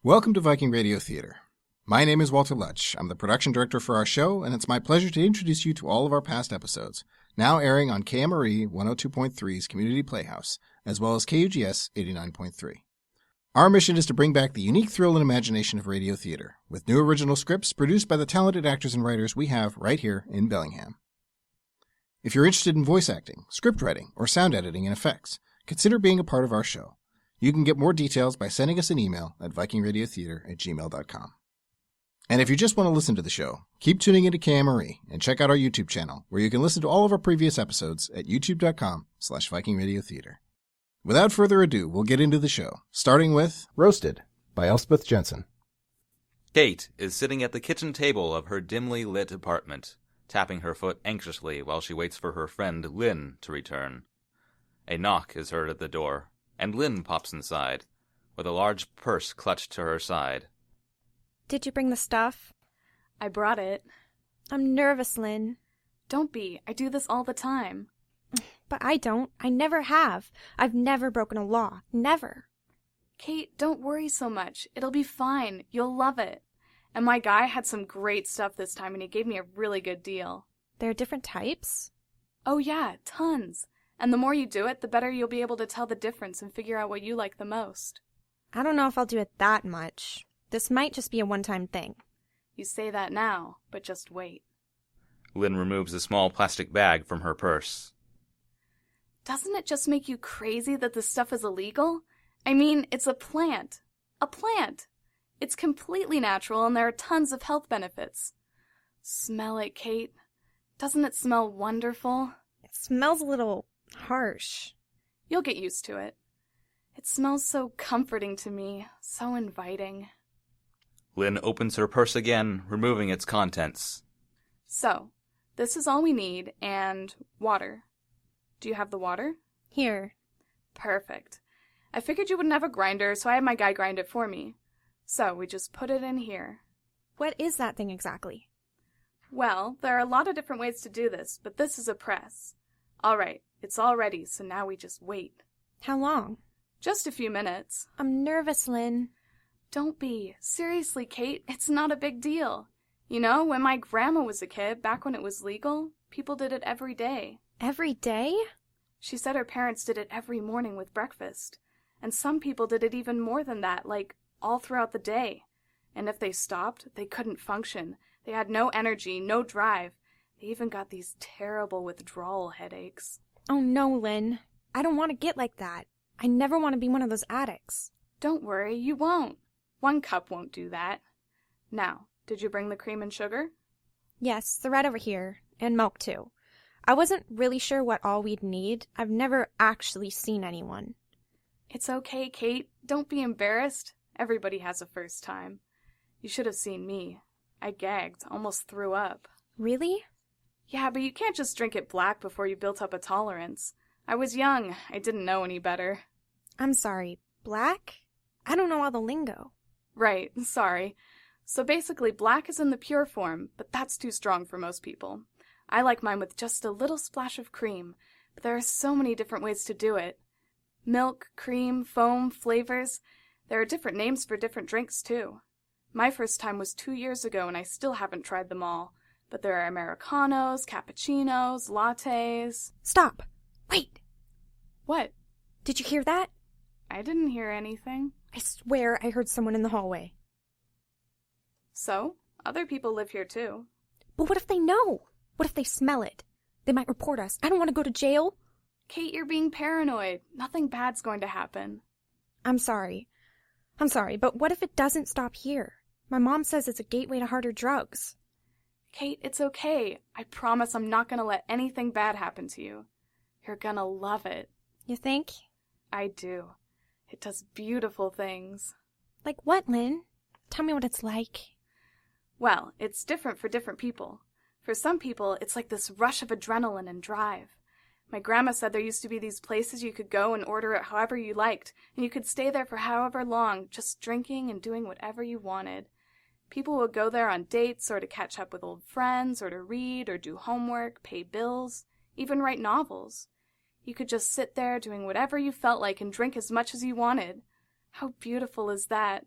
Welcome to Viking Radio Theatre. My name is Walter Lutsch. I'm the production director for our show, and it's my pleasure to introduce you to all of our past episodes, now airing on Emory 102.3's Community Playhouse, as well as KUGS 89.3. Our mission is to bring back the unique thrill and imagination of radio theater, with new original scripts produced by the talented actors and writers we have right here in Bellingham. If you're interested in voice acting, script writing, or sound editing and effects, consider being a part of our show. You can get more details by sending us an email at vikingradiotheatre@gmail.com. And if you just want to listen to the show, keep tuning into KMRE and check out our YouTube channel, where you can listen to all of our previous episodes at youtube.com/vikingradiotheatre. Without further ado, we'll get into the show, starting with Roasted by Elspeth Jensen. Kate is sitting at the kitchen table of her dimly lit apartment, tapping her foot anxiously while she waits for her friend Lynn to return. A knock is heard at the door, and Lynn pops inside, with a large purse clutched to her side. Did you bring the stuff? I brought it. I'm nervous, Lynn. Don't be. I do this all the time. But I don't. I never have. I've never broken a law. Never. Kate, don't worry so much. It'll be fine. You'll love it. And my guy had some great stuff this time, and he gave me a really good deal. There are different types? Oh yeah, tons. And the more you do it, the better you'll be able to tell the difference and figure out what you like the most. I don't know if I'll do it that much. This might just be a one-time thing. You say that now, but just wait. Lynn removes a small plastic bag from her purse. Doesn't it just make you crazy that this stuff is illegal? I mean, it's a plant. A plant! It's completely natural, and there are tons of health benefits. Smell it, Kate. Doesn't it smell wonderful? It smells a little harsh. You'll get used to it. It smells so comforting to me, so inviting. Lynn opens her purse again, removing its contents. So, this is all we need, and water. Do you have the water? Here. Perfect. I figured you wouldn't have a grinder, so I had my guy grind it for me. So, we just put it in here. What is that thing exactly? Well, there are a lot of different ways to do this, but this is a press. All right, it's all ready, so now we just wait. How long? Just a few minutes. I'm nervous, Lynn. Don't be. Seriously, Kate, it's not a big deal. You know, when my grandma was a kid, back when it was legal, people did it every day. Every day? She said her parents did it every morning with breakfast. And some people did it even more than that, like all throughout the day. And if they stopped, they couldn't function. They had no energy, no drive. They even got these terrible withdrawal headaches. Oh no, Lynn. I don't want to get like that. I never want to be one of those addicts. Don't worry, you won't. 1 cup won't do that. Now, did you bring the cream and sugar? Yes, they're right over here. And milk, too. I wasn't really sure what all we'd need. I've never actually seen anyone. It's okay, Kate. Don't be embarrassed. Everybody has a first time. You should have seen me. I gagged, almost threw up. Really? Yeah, but you can't just drink it black before you built up a tolerance. I was young. I didn't know any better. I'm sorry. Black? I don't know all the lingo. Right, sorry. So basically, black is in the pure form, but that's too strong for most people. I like mine with just a little splash of cream, but there are so many different ways to do it. Milk, cream, foam, flavors. There are different names for different drinks, too. My first time was 2 years ago, and I still haven't tried them all. But there are Americanos, cappuccinos, lattes. Stop! Wait! What? Did you hear that? I didn't hear anything. I swear I heard someone in the hallway. So? Other people live here, too. But what if they know? What if they smell it? They might report us. I don't want to go to jail. Kate, you're being paranoid. Nothing bad's going to happen. I'm sorry, but what if it doesn't stop here? My mom says it's a gateway to harder drugs. Kate, it's okay. I promise I'm not going to let anything bad happen to you. You're going to love it. You think? I do. It does beautiful things. Like what, Lynn? Tell me what it's like. Well, it's different for different people. For some people, it's like this rush of adrenaline and drive. My grandma said there used to be these places you could go and order it however you liked, and you could stay there for however long, just drinking and doing whatever you wanted. People would go there on dates, or to catch up with old friends, or to read, or do homework, pay bills, even write novels. You could just sit there doing whatever you felt like and drink as much as you wanted. How beautiful is that?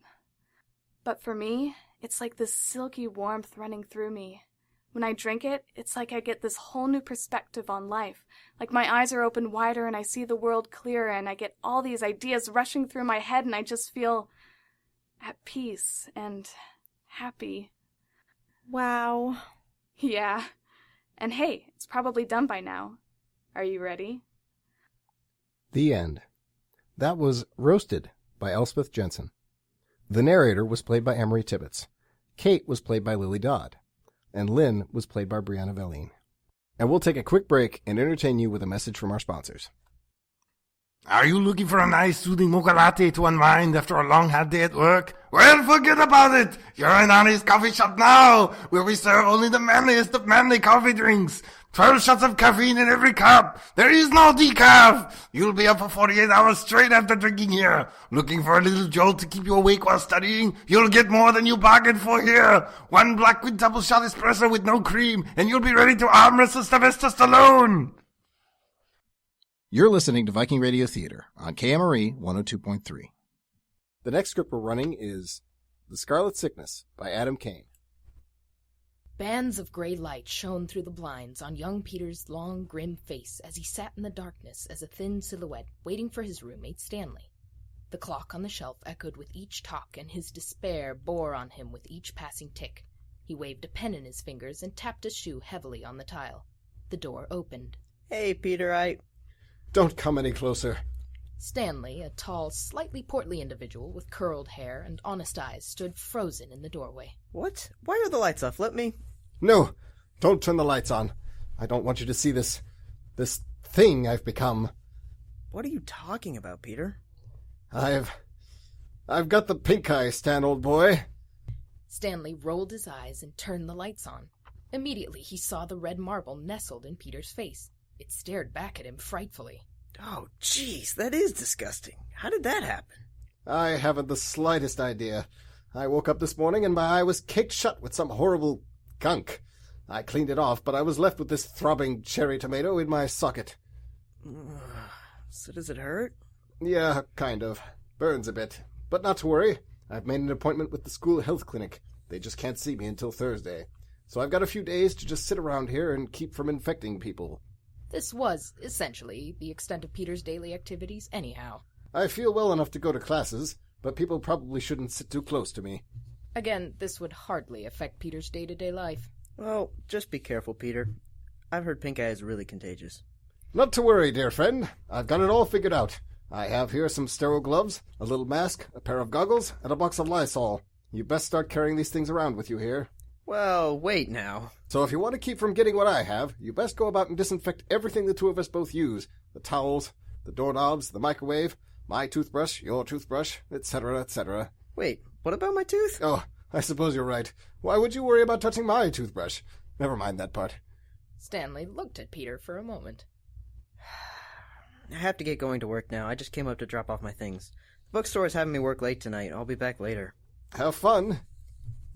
But for me, it's like this silky warmth running through me. When I drink it, it's like I get this whole new perspective on life. Like my eyes are open wider and I see the world clearer and I get all these ideas rushing through my head and I just feel at peace and happy. Wow. Yeah. And hey, it's probably done by now. Are you ready? The end. That was Roasted by Elspeth Jensen. The narrator was played by Emory Tibbets. Kate was played by Lilly Dodd. And Lynn was played by Briana Vallene. And we'll take a quick break and entertain you with a message from our sponsors. Are you looking for a nice soothing mocha latte to unwind after a long hard day at work? Well, forget about it! You're in Arnie's coffee shop now, where we serve only the manliest of manly coffee drinks. 12 shots of caffeine in every cup. There is no decaf. You'll be up for 48 hours straight after drinking here. Looking for a little jolt to keep you awake while studying? You'll get more than you bargained for here. One black quintuple shot espresso with no cream, and you'll be ready to arm wrestle Sylvester Stallone. You're listening to Viking Radio Theatre on KMRE 102.3. The next script we're running is The Scarlet Sickness by Adam Kane. Bands of gray light shone through the blinds on young Peter's long, grim face as he sat in the darkness as a thin silhouette waiting for his roommate Stanley. The clock on the shelf echoed with each talk, and his despair bore on him with each passing tick. He waved a pen in his fingers and tapped his shoe heavily on the tile. The door opened. Hey, Peter, Don't come any closer. Stanley, a tall, slightly portly individual with curled hair and honest eyes, stood frozen in the doorway. What? Why are the lights off? Let me... No, don't turn the lights on. I don't want you to see this thing I've become. What are you talking about, Peter? I've got the pink eye, Stan, old boy. Stanley rolled his eyes and turned the lights on. Immediately he saw the red marble nestled in Peter's face. It stared back at him frightfully. Oh, jeez, that is disgusting. How did that happen? I haven't the slightest idea. I woke up this morning and my eye was caked shut with some horrible gunk. I cleaned it off, but I was left with this throbbing cherry tomato in my socket. So does it hurt? Yeah, kind of. Burns a bit. But not to worry. I've made an appointment with the school health clinic. They just can't see me until Thursday. So I've got a few days to just sit around here and keep from infecting people. This was, essentially, the extent of Peter's daily activities anyhow. I feel well enough to go to classes, but people probably shouldn't sit too close to me. Again, this would hardly affect Peter's day-to-day life. Well, just be careful, Peter. I've heard pink eye is really contagious. Not to worry, dear friend. I've got it all figured out. I have here some sterile gloves, a little mask, a pair of goggles, and a box of Lysol. You best start carrying these things around with you here. Well, wait now. So if you want to keep from getting what I have, you best go about and disinfect everything the two of us both use. The towels, the doorknobs, the microwave, my toothbrush, your toothbrush, etc., etc. Wait, what about my tooth? Oh, I suppose you're right. Why would you worry about touching my toothbrush? Never mind that part. Stanley looked at Peter for a moment. I have to get going to work now. I just came up to drop off my things. The bookstore is having me work late tonight. I'll be back later. Have fun.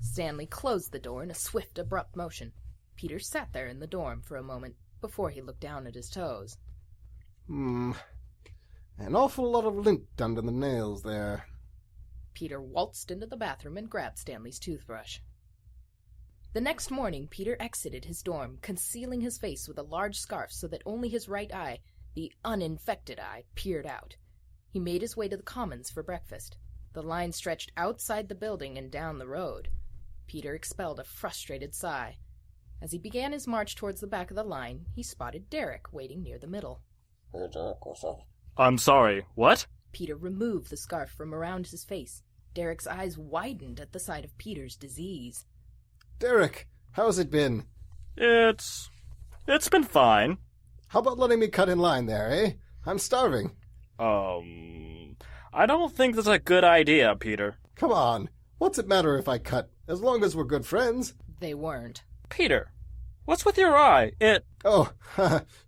Stanley closed the door in a swift, abrupt motion. Peter sat there in the dorm for a moment before he looked down at his toes. An awful lot of lint under the nails there. Peter waltzed into the bathroom and grabbed Stanley's toothbrush. The next morning, Peter exited his dorm, concealing his face with a large scarf so that only his right eye, the uninfected eye, peered out. He made his way to the Commons for breakfast. The line stretched outside the building and down the road. Peter expelled a frustrated sigh. As he began his march towards the back of the line, he spotted Derek waiting near the middle. I'm sorry, what? Peter removed the scarf from around his face. Derek's eyes widened at the sight of Peter's disease. Derek, how's it been? It's been fine. How about letting me cut in line there, eh? I'm starving. I don't think that's a good idea, Peter. Come on. What's it matter if I cut, as long as we're good friends? They weren't. Peter, what's with your eye? Oh,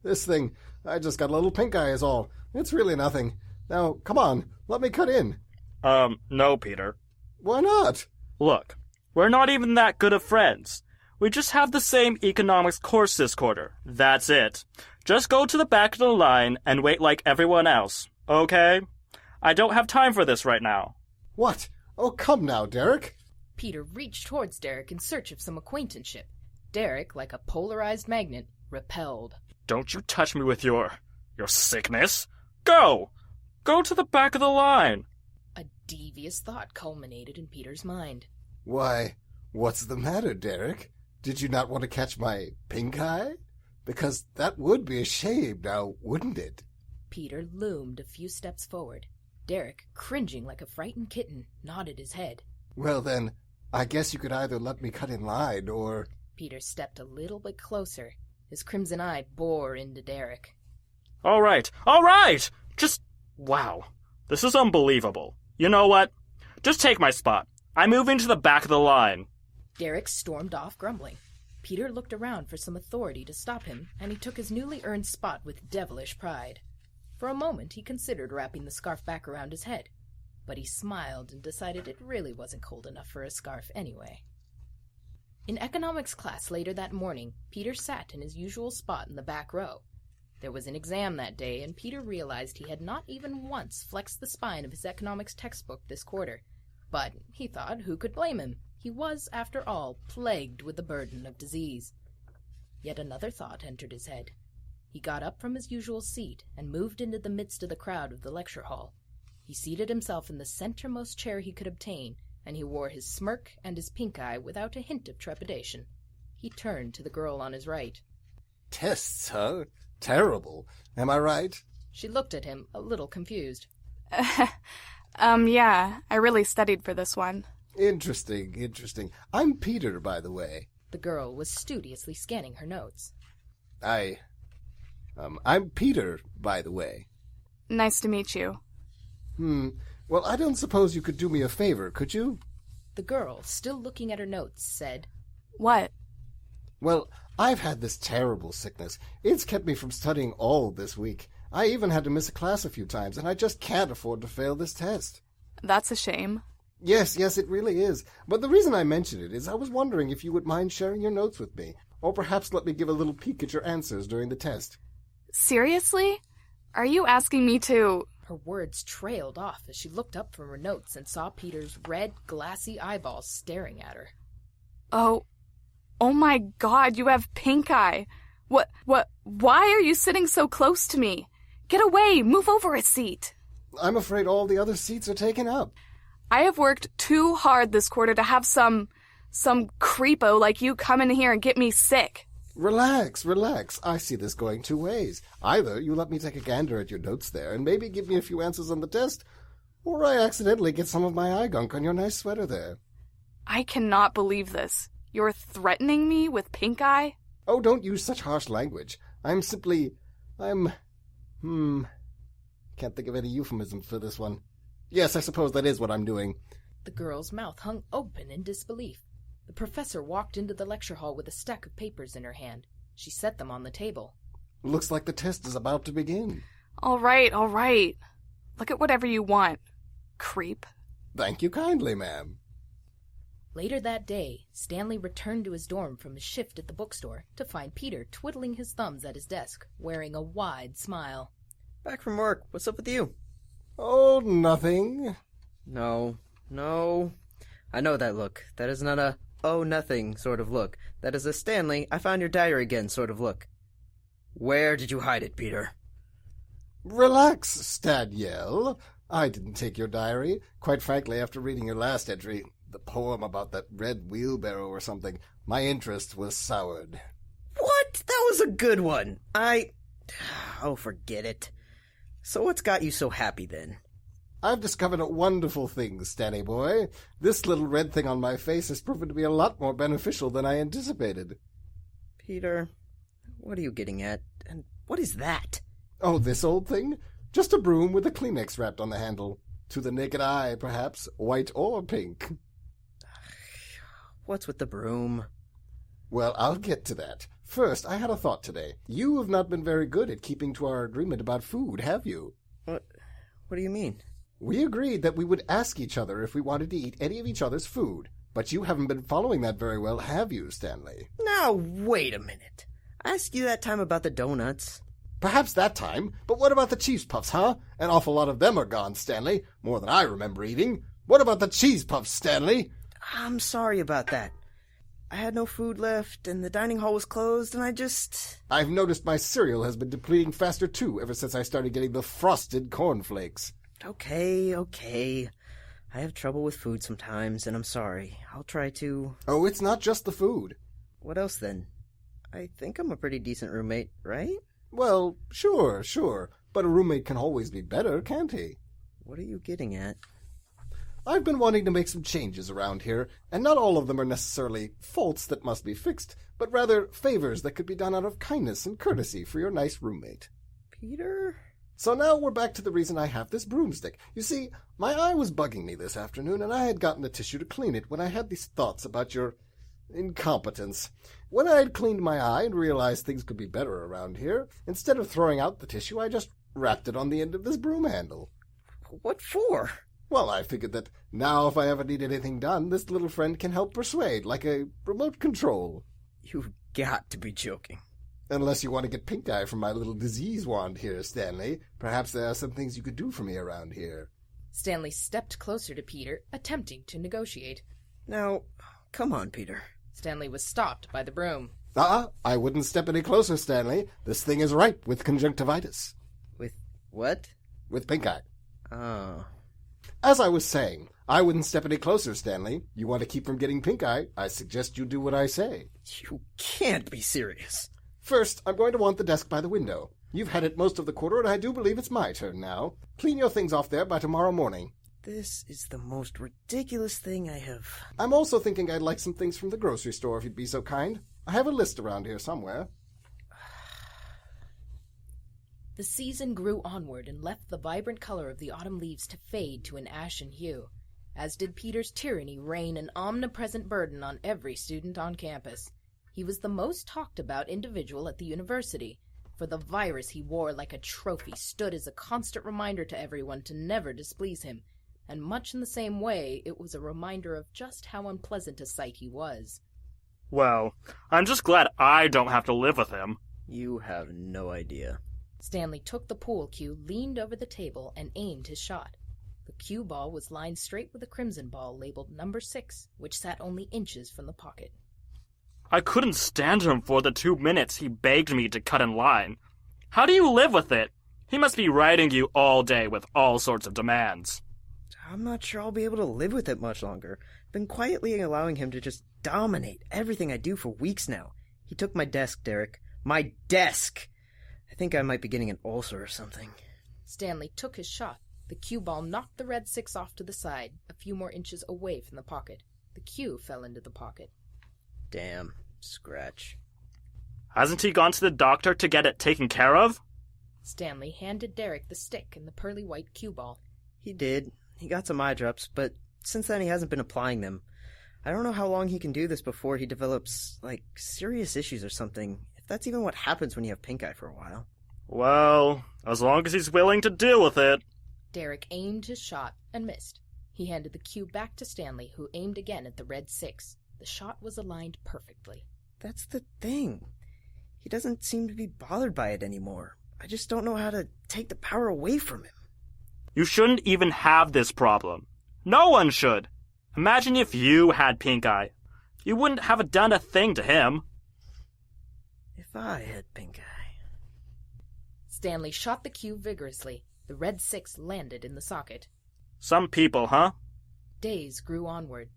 this thing. I just got a little pink eye is all. It's really nothing. Now, come on, let me cut in. No, Peter. Why not? Look, we're not even that good of friends. We just have the same economics course this quarter. That's it. Just go to the back of the line and wait like everyone else, okay? I don't have time for this right now. What? Oh, come now, Derek. Peter reached towards Derek in search of some acquaintanceship. Derek, like a polarized magnet, repelled. Don't you touch me with your sickness. Go! Go to the back of the line. A devious thought culminated in Peter's mind. Why, what's the matter, Derek? Did you not want to catch my pink eye? Because that would be a shame now, wouldn't it? Peter loomed a few steps forward. Derek, cringing like a frightened kitten, nodded his head. Well then, I guess you could either let me cut in line, or... Peter stepped a little bit closer. His crimson eye bore into Derek. All right! Just, wow. This is unbelievable. You know what? Just take my spot. I'm moving to the back of the line. Derek stormed off, grumbling. Peter looked around for some authority to stop him, and he took his newly earned spot with devilish pride. For a moment he considered wrapping the scarf back around his head, but he smiled and decided it really wasn't cold enough for a scarf anyway. In economics class later that morning, Peter sat in his usual spot in the back row. There was an exam that day, and Peter realized he had not even once flexed the spine of his economics textbook this quarter. But, he thought, who could blame him? He was, after all, plagued with the burden of disease. Yet another thought entered his head. He got up from his usual seat and moved into the midst of the crowd of the lecture hall. He seated himself in the centermost chair he could obtain, and he wore his smirk and his pink eye without a hint of trepidation. He turned to the girl on his right. Tests, huh? Terrible. Am I right? She looked at him, a little confused. Yeah, I really studied for this one. Interesting. I'm Peter, by the way. The girl was studiously scanning her notes. I'm Peter, by the way. Nice to meet you. Well, I don't suppose you could do me a favor, could you? The girl, still looking at her notes, said, What? Well, I've had this terrible sickness. It's kept me from studying all this week. I even had to miss a class a few times, and I just can't afford to fail this test. That's a shame. Yes, it really is. But the reason I mention it is I was wondering if you would mind sharing your notes with me, or perhaps let me give a little peek at your answers during the test. Seriously? Are you asking me to... Her words trailed off as she looked up from her notes and saw Peter's red, glassy eyeballs staring at her. Oh my God, you have pink eye. Why are you sitting so close to me? Get away, move over a seat. I'm afraid all the other seats are taken up. I have worked too hard this quarter to have some creepo like you come in here and get me sick. Relax. I see this going two ways. Either you let me take a gander at your notes there and maybe give me a few answers on the test, or I accidentally get some of my eye gunk on your nice sweater there. I cannot believe this. You're threatening me with pink eye? Oh, don't use such harsh language. Can't think of any euphemisms for this one. Yes, I suppose that is what I'm doing. The girl's mouth hung open in disbelief. The professor walked into the lecture hall with a stack of papers in her hand. She set them on the table. Looks like the test is about to begin. All right. Look at whatever you want, creep. Thank you kindly, ma'am. Later that day, Stanley returned to his dorm from his shift at the bookstore to find Peter twiddling his thumbs at his desk, wearing a wide smile. Back from work. What's up with you? Oh, nothing. No. I know that look. That is not a, oh, nothing sort of look. That is a Stanley, I found your diary again sort of look. Where did you hide it, Peter? Relax, Staniel. I didn't take your diary. Quite frankly, after reading your last entry, the poem about that red wheelbarrow or something, my interest was soured. What? That was a good one. Oh, forget it. So what's got you so happy, then? I've discovered a wonderful thing, Stanny boy. This little red thing on my face has proven to be a lot more beneficial than I anticipated. Peter, what are you getting at? And what is that? Oh, this old thing? Just a broom with a Kleenex wrapped on the handle. To the naked eye, perhaps, white or pink. What's with the broom? Well, I'll get to that. First, I had a thought today. You have not been very good at keeping to our agreement about food, have you? What do you mean? We agreed that we would ask each other if we wanted to eat any of each other's food. But you haven't been following that very well, have you, Stanley? Now, wait a minute. I asked you that time about the donuts. Perhaps that time, but what about the cheese puffs, huh? An awful lot of them are gone, Stanley. More than I remember eating. What about the cheese puffs, Stanley? I'm sorry about that. I had no food left, and the dining hall was closed, and I've noticed my cereal has been depleting faster, too, ever since I started getting the frosted cornflakes. Okay. I have trouble with food sometimes, and I'm sorry. I'll try to... Oh, it's not just the food. What else, then? I think I'm a pretty decent roommate, right? Well, sure. But a roommate can always be better, can't he? What are you getting at? I've been wanting to make some changes around here, and not all of them are necessarily faults that must be fixed, but rather favors that could be done out of kindness and courtesy for your nice roommate. Peter? So now we're back to the reason I have this broomstick. You see, my eye was bugging me this afternoon, and I had gotten the tissue to clean it when I had these thoughts about your incompetence. When I had cleaned my eye and realized things could be better around here, instead of throwing out the tissue, I just wrapped it on the end of this broom handle. What for? Well, I figured that now if I ever need anything done, this little friend can help persuade, like a remote control. You've got to be joking. Unless you want to get pink eye from my little disease wand here, Stanley. Perhaps there are some things you could do for me around here. Stanley stepped closer to Peter, attempting to negotiate. Now, come on, Peter. Stanley was stopped by the broom. I wouldn't step any closer, Stanley. This thing is ripe with conjunctivitis. With what? With pink eye. Oh. As I was saying, I wouldn't step any closer, Stanley. You want to keep from getting pink eye, I suggest you do what I say. You can't be serious. First, I'm going to want the desk by the window. You've had it most of the quarter, and I do believe it's my turn now. Clean your things off there by tomorrow morning. This is the most ridiculous thing I have... I'm also thinking I'd like some things from the grocery store, if you'd be so kind. I have a list around here somewhere. The season grew onward and left the vibrant color of the autumn leaves to fade to an ashen hue, as did Peter's tyranny reign an omnipresent burden on every student on campus. He was the most talked about individual at the university, for the virus he wore like a trophy stood as a constant reminder to everyone to never displease him, and much in the same way it was a reminder of just how unpleasant a sight he was. Well, I'm just glad I don't have to live with him. You have no idea. Stanley took the pool cue, leaned over the table, and aimed his shot. The cue ball was lined straight with a crimson ball labeled number 6, which sat only inches from the pocket. I couldn't stand him for the 2 minutes he begged me to cut in line. How do you live with it? He must be writing you all day with all sorts of demands. I'm not sure I'll be able to live with it much longer. Been quietly allowing him to just dominate everything I do for weeks now. He took my desk, Derek. My desk! I think I might be getting an ulcer or something. Stanley took his shot. The cue ball knocked the red 6 off to the side, a few more inches away from the pocket. The cue fell into the pocket. Damn. Scratch. Hasn't he gone to the doctor to get it taken care of? Stanley handed Derek the stick and the pearly white cue ball. He did. He got some eye drops, but since then he hasn't been applying them. I don't know how long he can do this before he develops, serious issues or something. If that's even what happens when you have pink eye for a while. Well, as long as he's willing to deal with it. Derek aimed his shot and missed. He handed the cue back to Stanley, who aimed again at the red 6. The shot was aligned perfectly. That's the thing. He doesn't seem to be bothered by it anymore. I just don't know how to take the power away from him. You shouldn't even have this problem. No one should. Imagine if you had pink eye. You wouldn't have done a thing to him. If I had pink eye... Stanley shot the cue vigorously. The red 6 landed in the socket. Some people, huh? Days grew onward.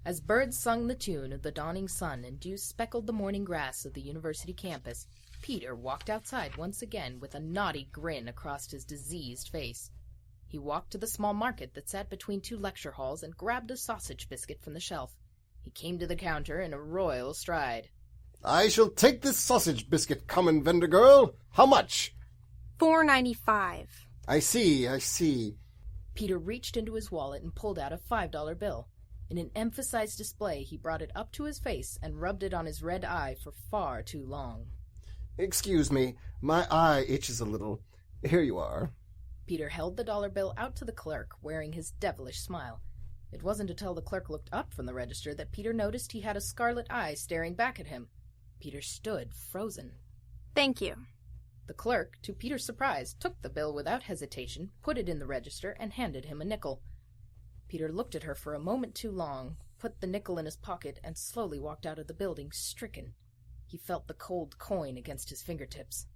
As birds sung the tune of the dawning sun and dew speckled the morning grass of the university campus, Peter walked outside once again with a naughty grin across his diseased face. He walked to the small market that sat between 2 lecture halls and grabbed a sausage biscuit from the shelf. He came to the counter in a royal stride. I shall take this sausage biscuit, common vendor girl. How much? $4.95. I see. Peter reached into his wallet and pulled out a $5 bill. In an emphasized display, he brought it up to his face and rubbed it on his red eye for far too long. Excuse me, my eye itches a little. Here you are. Peter held the dollar bill out to the clerk, wearing his devilish smile. It wasn't until the clerk looked up from the register that Peter noticed he had a scarlet eye staring back at him. Peter stood frozen. Thank you. The clerk, to Peter's surprise, took the bill without hesitation, put it in the register, and handed him a nickel. Peter looked at her for a moment too long, put the nickel in his pocket, and slowly walked out of the building, stricken. He felt the cold coin against his fingertips.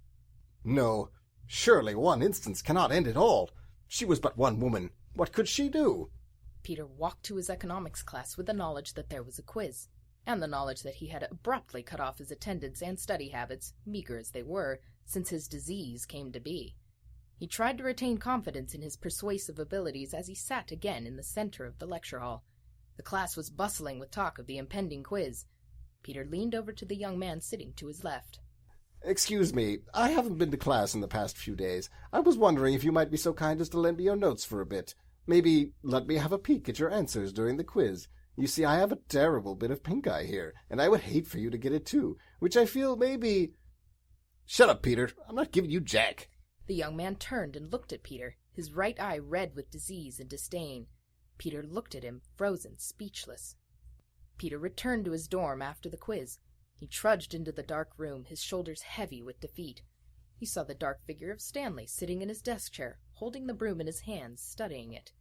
No, surely one instance cannot end it all. She was but one woman. What could she do? Peter walked to his economics class with the knowledge that there was a quiz, and the knowledge that he had abruptly cut off his attendance and study habits, meager as they were, since his disease came to be. He tried to retain confidence in his persuasive abilities as he sat again in the center of the lecture hall. The class was bustling with talk of the impending quiz. Peter leaned over to the young man sitting to his left. Excuse me, I haven't been to class in the past few days. I was wondering if you might be so kind as to lend me your notes for a bit. Maybe let me have a peek at your answers during the quiz. You see, I have a terrible bit of pink eye here, and I would hate for you to get it too, which I feel maybe... Shut up, Peter. I'm not giving you jack. The young man turned and looked at Peter, his right eye red with disease and disdain. Peter looked at him, frozen, speechless. Peter returned to his dorm after the quiz. He trudged into the dark room, his shoulders heavy with defeat. He saw the dark figure of Stanley sitting in his desk chair, holding the broom in his hands, studying it.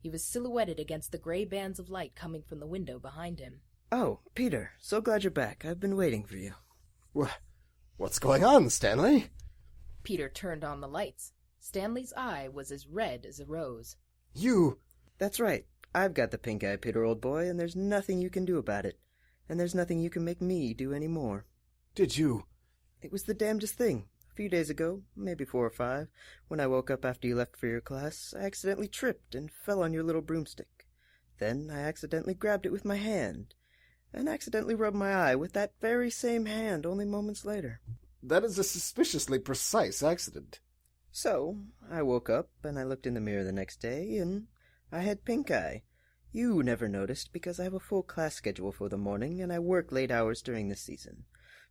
He was silhouetted against the gray bands of light coming from the window behind him. Oh, Peter, so glad you're back. I've been waiting for you. What's going on, Stanley? Peter turned on the lights. Stanley's eye was as red as a rose. You... That's right. I've got the pink eye, Peter, old boy, and there's nothing you can do about it. And there's nothing you can make me do any more. Did you? It was the damnedest thing. A few days ago, maybe 4 or 5, when I woke up after you left for your class, I accidentally tripped and fell on your little broomstick. Then I accidentally grabbed it with my hand, and accidentally rubbed my eye with that very same hand only moments later. That is a suspiciously precise accident. So, I woke up, and I looked in the mirror the next day, and I had pink eye. You never noticed because I have a full class schedule for the morning, and I work late hours during the season.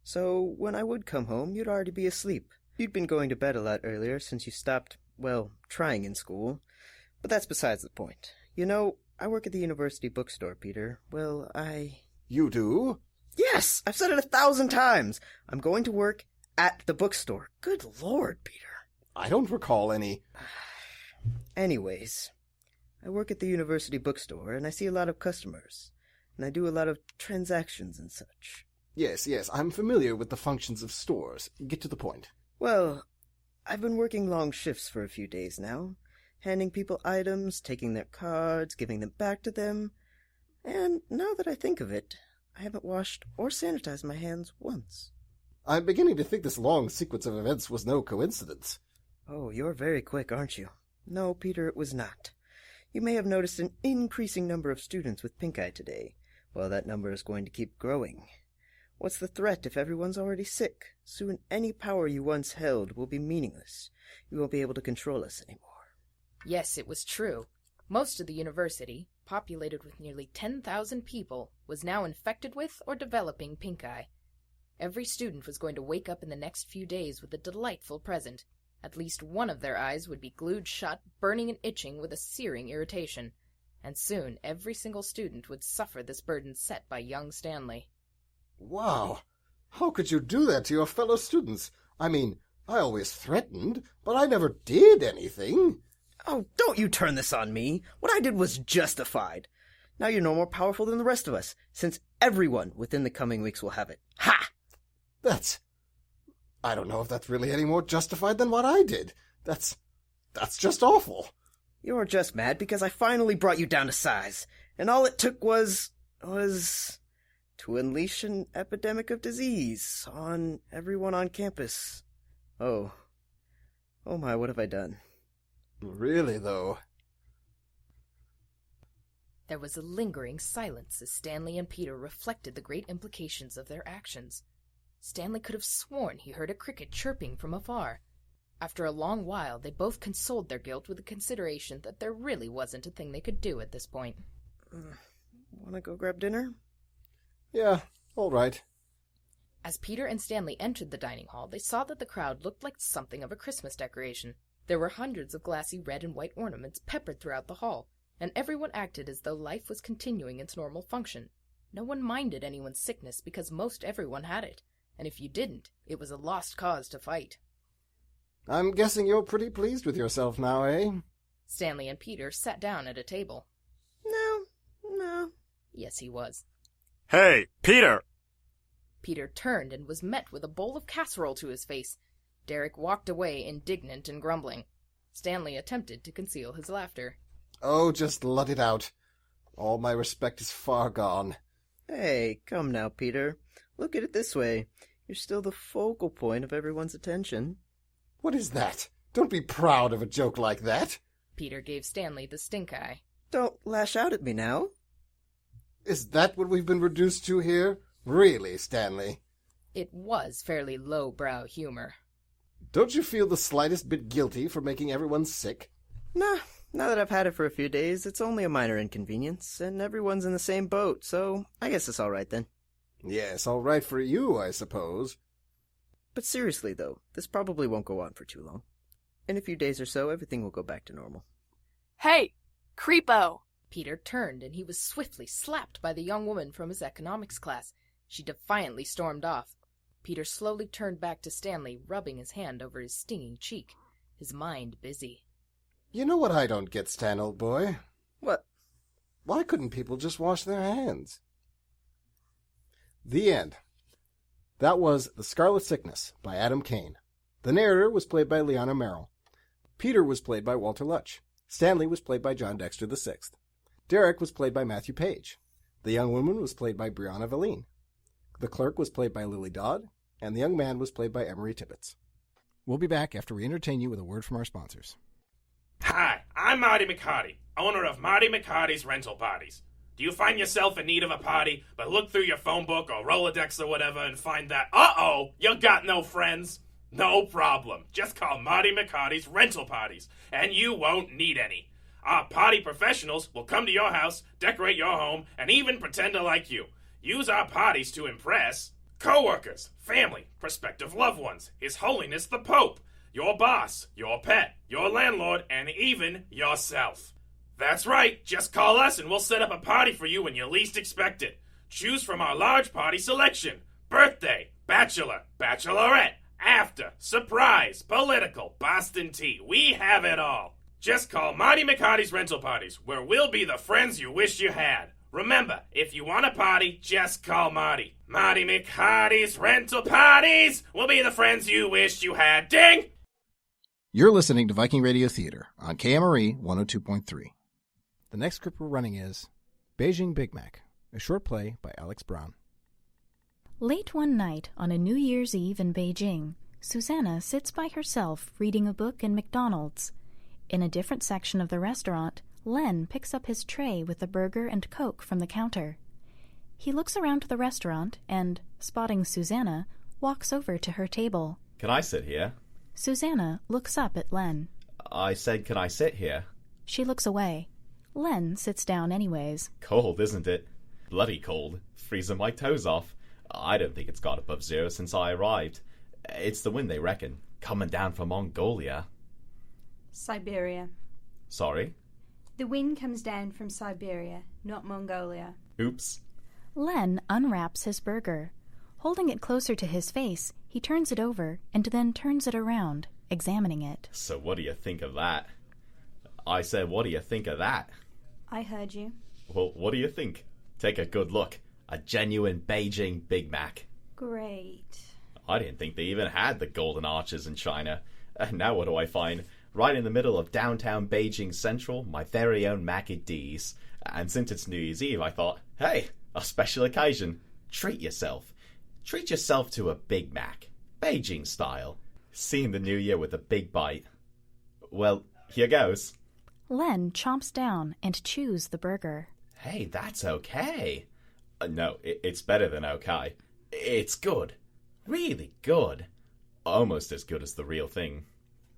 So, when I would come home, you'd already be asleep. You'd been going to bed a lot earlier since you stopped, well, trying in school. But that's besides the point. You know, I work at the university bookstore, Peter. Well, You do? Yes! I've said it 1,000 times! I'm going to work at the bookstore. Good Lord, Peter. I don't recall any... Anyways, I work at the university bookstore, and I see a lot of customers, and I do a lot of transactions and such. Yes, I'm familiar with the functions of stores. Get to the point. Well, I've been working long shifts for a few days now, handing people items, taking their cards, giving them back to them, and now that I think of it, I haven't washed or sanitized my hands once. I'm beginning to think this long sequence of events was no coincidence. Oh, you're very quick, aren't you? No, Peter, it was not. You may have noticed an increasing number of students with pink eye today. Well, that number is going to keep growing. What's the threat if everyone's already sick? Soon any power you once held will be meaningless. You won't be able to control us anymore. Yes, it was true. Most of the university, populated with nearly 10,000 people, was now infected with or developing pink eye. Every student was going to wake up in the next few days with a delightful present. At least one of their eyes would be glued shut, burning and itching with a searing irritation. And soon every single student would suffer this burden set by young Stanley. Wow! How could you do that to your fellow students? I mean, I always threatened, but I never did anything. Oh, don't you turn this on me. What I did was justified. Now you're no more powerful than the rest of us, since everyone within the coming weeks will have it. Ha! I don't know if that's really any more justified than what I did. That's just awful. You're just mad because I finally brought you down to size, and all it took was to unleash an epidemic of disease on everyone on campus. Oh my, what have I done? Really, though? There was a lingering silence as Stanley and Peter reflected the great implications of their actions. Stanley could have sworn he heard a cricket chirping from afar. After a long while, they both consoled their guilt with the consideration that there really wasn't a thing they could do at this point. Wanna go grab dinner? Yeah, all right. As Peter and Stanley entered the dining hall, they saw that the crowd looked like something of a Christmas decoration. There were hundreds of glassy red and white ornaments peppered throughout the hall, and everyone acted as though life was continuing its normal function. No one minded anyone's sickness because most everyone had it, and if you didn't, it was a lost cause to fight. I'm guessing you're pretty pleased with yourself now, eh? Stanley and Peter sat down at a table. No. Yes, he was. Hey, Peter! Peter turned and was met with a bowl of casserole to his face. Derek walked away, indignant and grumbling. Stanley attempted to conceal his laughter. Oh, just let it out. All my respect is far gone. Hey, come now, Peter. Look at it this way. You're still the focal point of everyone's attention. What is that? Don't be proud of a joke like that. Peter gave Stanley the stink eye. Don't lash out at me now. Is that what we've been reduced to here? Really, Stanley? It was fairly low-brow humor. Don't you feel the slightest bit guilty for making everyone sick? Nah, now that I've had it for a few days, it's only a minor inconvenience, and everyone's in the same boat, so I guess it's all right then. Yes, all right for you, I suppose. But seriously, though, this probably won't go on for too long. In a few days or so, everything will go back to normal. Hey, creepo! Peter turned, and he was swiftly slapped by the young woman from his economics class. She defiantly stormed off. Peter slowly turned back to Stanley, rubbing his hand over his stinging cheek, his mind busy. You know what I don't get, Stan, old boy? What? Why couldn't people just wash their hands? The end. That was The Scarlet Sickness by Adam Kane. The narrator was played by Liana Merrill. Peter was played by Walter Lutsch. Stanley was played by John Dexter VI. Derek was played by Matthew Paige. The young woman was played by Briana Vallene. The clerk was played by Lilly Dodd, and the young man was played by Emory Tibbets. We'll be back after we entertain you with a word from our sponsors. Hi, I'm Marty McHarty, owner of Marty McHarty's Rental Parties. Do you find yourself in need of a party, but look through your phone book or Rolodex or whatever and find that, you got no friends? No problem. Just call Marty McHarty's Rental Parties, and you won't need any. Our party professionals will come to your house, decorate your home, and even pretend to like you. Use our parties to impress co-workers, family, prospective loved ones, His Holiness the Pope, your boss, your pet, your landlord, and even yourself. That's right, just call us and we'll set up a party for you when you least expect it. Choose from our large party selection: birthday, bachelor, bachelorette, after, surprise, political, Boston tea. We have it all. Just call Marty McHarty's Rental Parties, where we'll be the friends you wish you had. Remember, if you want a party, just call Marty. Marty McHarty's Rental Parties will be the friends you wish you had. Ding! You're listening to Viking Radio Theatre on KMRE 102.3. The next script we're running is Beijing Big Mac, a short play by Alex Braun. Late one night on a New Year's Eve in Beijing, Susannah sits by herself reading a book in McDonald's. In a different section of the restaurant, Len picks up his tray with a burger and Coke from the counter. He looks around the restaurant and, spotting Susannah, walks over to her table. Can I sit here? Susannah looks up at Len. I said, can I sit here? She looks away. Len sits down anyways. Cold, isn't it? Bloody cold. Freezing my toes off. I don't think it's got above zero since I arrived. It's the wind, they reckon, coming down from Mongolia. Siberia. Sorry? The wind comes down from Siberia, not Mongolia. Oops. Len unwraps his burger. Holding it closer to his face, he turns it over and then turns it around, examining it. So what do you think of that? I said, what do you think of that? I heard you. Well, what do you think? Take a good look. A genuine Beijing Big Mac. Great. I didn't think they even had the golden arches in China. And now what do I find? Right in the middle of downtown Beijing Central, my very own Mac and D's. And since it's New Year's Eve, I thought, hey, a special occasion. Treat yourself. Treat yourself to a Big Mac. Beijing style. Seeing the new year with a big bite. Well, here goes. Len chomps down and chews the burger. Hey, that's okay. No, it's better than okay. It's good. Really good. Almost as good as the real thing.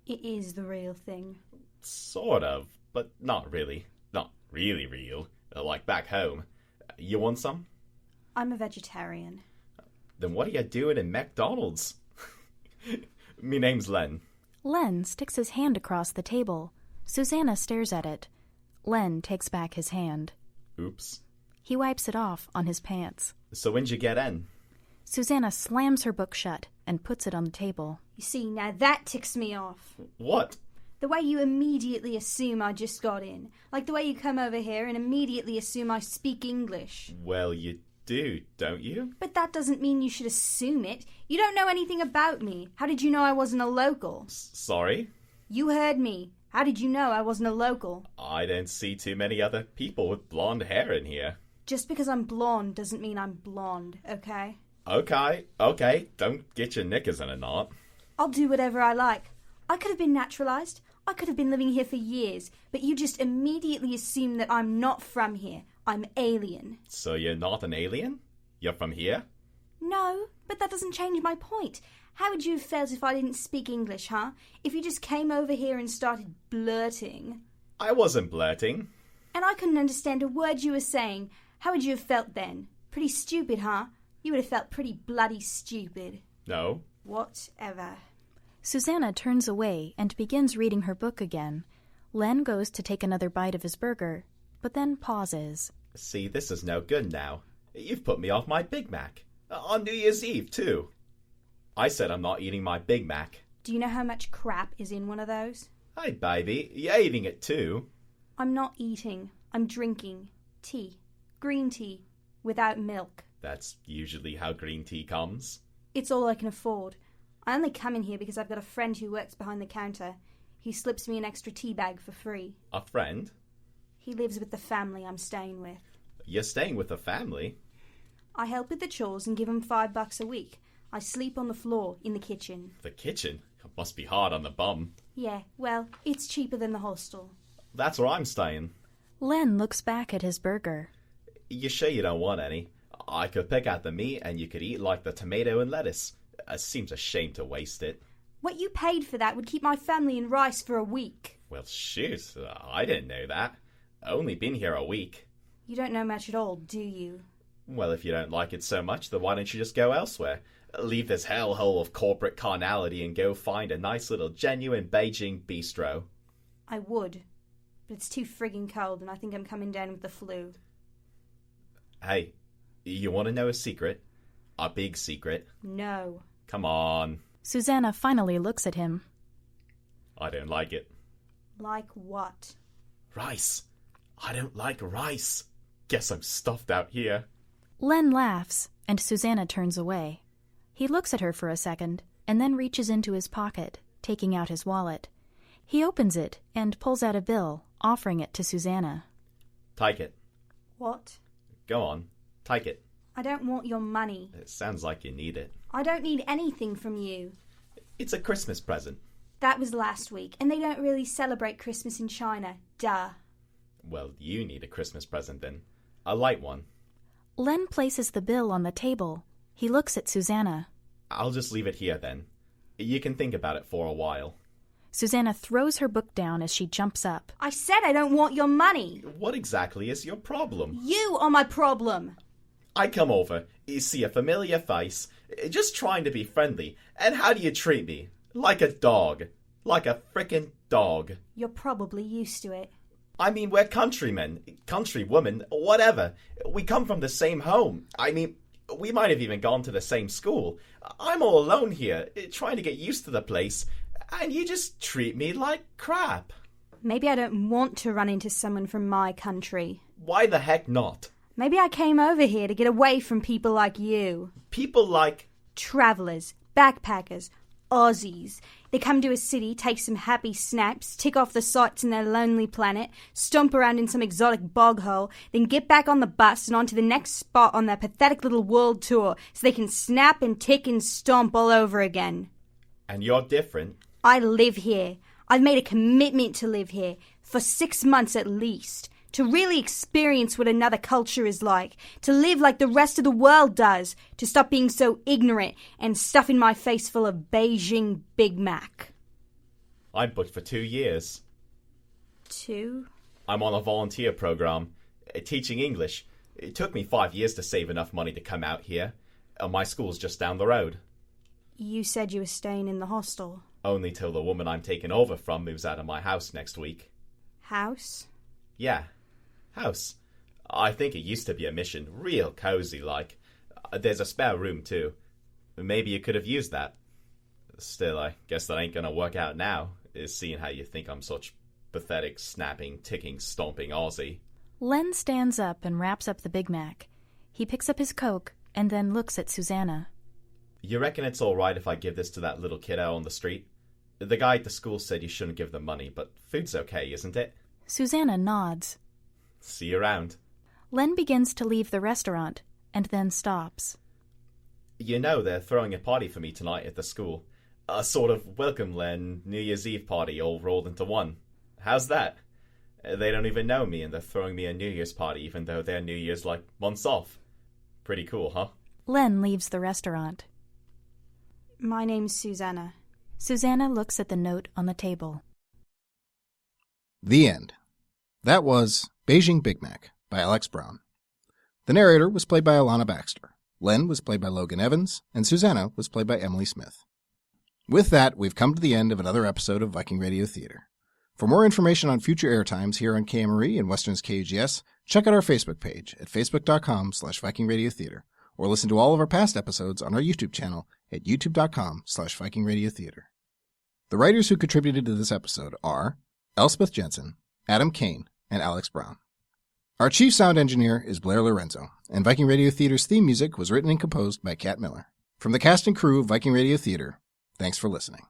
It is the real thing. Sort of, but not really. Not really real. Like back home. You want some? I'm a vegetarian. Then what are you doing in McDonald's? Me name's Len. Len sticks his hand across the table. Susannah stares at it. Len takes back his hand. Oops. He wipes it off on his pants. So when'd you get in? Susannah slams her book shut and puts it on the table. You see, now that ticks me off. What? The way you immediately assume I just got in. Like the way you come over here and immediately assume I speak English. Well, you do, don't you? But that doesn't mean you should assume it. You don't know anything about me. How did you know I wasn't a local? Sorry? You heard me. How did you know I wasn't a local? I don't see too many other people with blonde hair in here. Just because I'm blonde doesn't mean I'm blonde, okay? Okay, don't get your knickers in a knot. I'll do whatever I like. I could have been naturalised. I could have been living here for years, but you just immediately assume that I'm not from here. I'm alien. So you're not an alien? You're from here? No, but that doesn't change my point. How would you have felt if I didn't speak English, huh? If you just came over here and started blurting? I wasn't blurting. And I couldn't understand a word you were saying. How would you have felt then? Pretty stupid, huh? You would have felt pretty bloody stupid. No. Whatever. Susannah turns away and begins reading her book again. Len goes to take another bite of his burger, but then pauses. See, this is no good now. You've put me off my Big Mac. On New Year's Eve, too. I said I'm not eating my Big Mac. Do you know how much crap is in one of those? Hey, baby, you're eating it too. I'm not eating. I'm drinking. Tea. Green tea. Without milk. That's usually how green tea comes. It's all I can afford. I only come in here because I've got a friend who works behind the counter. He slips me an extra tea bag for free. A friend? He lives with the family I'm staying with. You're staying with a family? I help with the chores and give him $5 a week. I sleep on the floor in the kitchen. The kitchen? It must be hard on the bum. Yeah, well, it's cheaper than the hostel. That's where I'm staying. Len looks back at his burger. You sure you don't want any? I could pick out the meat and you could eat like the tomato and lettuce. It seems a shame to waste it. What you paid for that would keep my family in rice for a week. Well, shoot, I didn't know that. Only been here a week. You don't know much at all, do you? Well, if you don't like it so much, then why don't you just go elsewhere? Leave this hellhole of corporate carnality and go find a nice little genuine Beijing bistro. I would, but it's too frigging cold and I think I'm coming down with the flu. Hey, you want to know a secret? A big secret? No. Come on. Susannah finally looks at him. I don't like it. Like what? Rice. I don't like rice. Guess I'm stuffed out here. Len laughs, and Susannah turns away. He looks at her for a second, and then reaches into his pocket, taking out his wallet. He opens it and pulls out a bill, offering it to Susannah. Take it. What? Go on. Take it. I don't want your money. It sounds like you need it. I don't need anything from you. It's a Christmas present. That was last week, and they don't really celebrate Christmas in China. Duh. Well, you need a Christmas present then. A light one. Len places the bill on the table. He looks at Susannah. I'll just leave it here then. You can think about it for a while. Susannah throws her book down as she jumps up. I said I don't want your money. What exactly is your problem? You are my problem. I come over, you see a familiar face, just trying to be friendly, and how do you treat me? Like a dog. Like a frickin' dog. You're probably used to it. I mean, we're countrymen, countrywomen, whatever. We come from the same home. I mean, we might have even gone to the same school. I'm all alone here, trying to get used to the place, and you just treat me like crap. Maybe I don't want to run into someone from my country. Why the heck not? Maybe I came over here to get away from people like you. People like... Travellers, backpackers, Aussies. They come to a city, take some happy snaps, tick off the sights in their lonely planet, stomp around in some exotic bog hole, then get back on the bus and on to the next spot on their pathetic little world tour so they can snap and tick and stomp all over again. And you're different. I live here. I've made a commitment to live here, for 6 months at least, to really experience what another culture is like, to live like the rest of the world does, to stop being so ignorant and stuffing my face full of Beijing Big Mac. I'm booked for 2 years. 2? I'm on a volunteer program, teaching English. It took me 5 years to save enough money to come out here. My school's just down the road. You said you were staying in the hostel. Only till the woman I'm taking over from moves out of my house next week. House? Yeah, house. I think it used to be a mission, real cozy like. There's a spare room too. Maybe you could have used that. Still, I guess that ain't gonna work out now. seeing how you think I'm such pathetic, snapping, ticking, stomping Aussie. Len stands up and wraps up the Big Mac. He picks up his Coke and then looks at Susannah. You reckon it's alright if I give this to that little kid out on the street? The guy at the school said you shouldn't give them money, but food's okay, isn't it? Susannah nods. See you around. Len begins to leave the restaurant and then stops. You know they're throwing a party for me tonight at the school. A sort of welcome Len New Year's Eve party all rolled into one. How's that? They don't even know me and they're throwing me a New Year's party even though their New Year's like months off. Pretty cool, huh? Len leaves the restaurant. My name's Susannah. Susannah looks at the note on the table. The end. That was Beijing Big Mac by Alex Braun. The narrator was played by Alana Baxter. Len was played by Logan Evans, and Susannah was played by Emily Smith. With that, we've come to the end of another episode of Viking Radio Theatre. For more information on future airtimes here on KMRE and Western's KGS, check out our Facebook page at facebook.com/vikingradiotheatre, or listen to all of our past episodes on our YouTube channel at youtube.com/vikingradiotheatre. The writers who contributed to this episode are Elspeth Jensen, Adam Kane, and Alex Braun. Our chief sound engineer is Blair Lorenzo, and Viking Radio Theatre's theme music was written and composed by Kat Miller. From the cast and crew of Viking Radio Theatre, thanks for listening.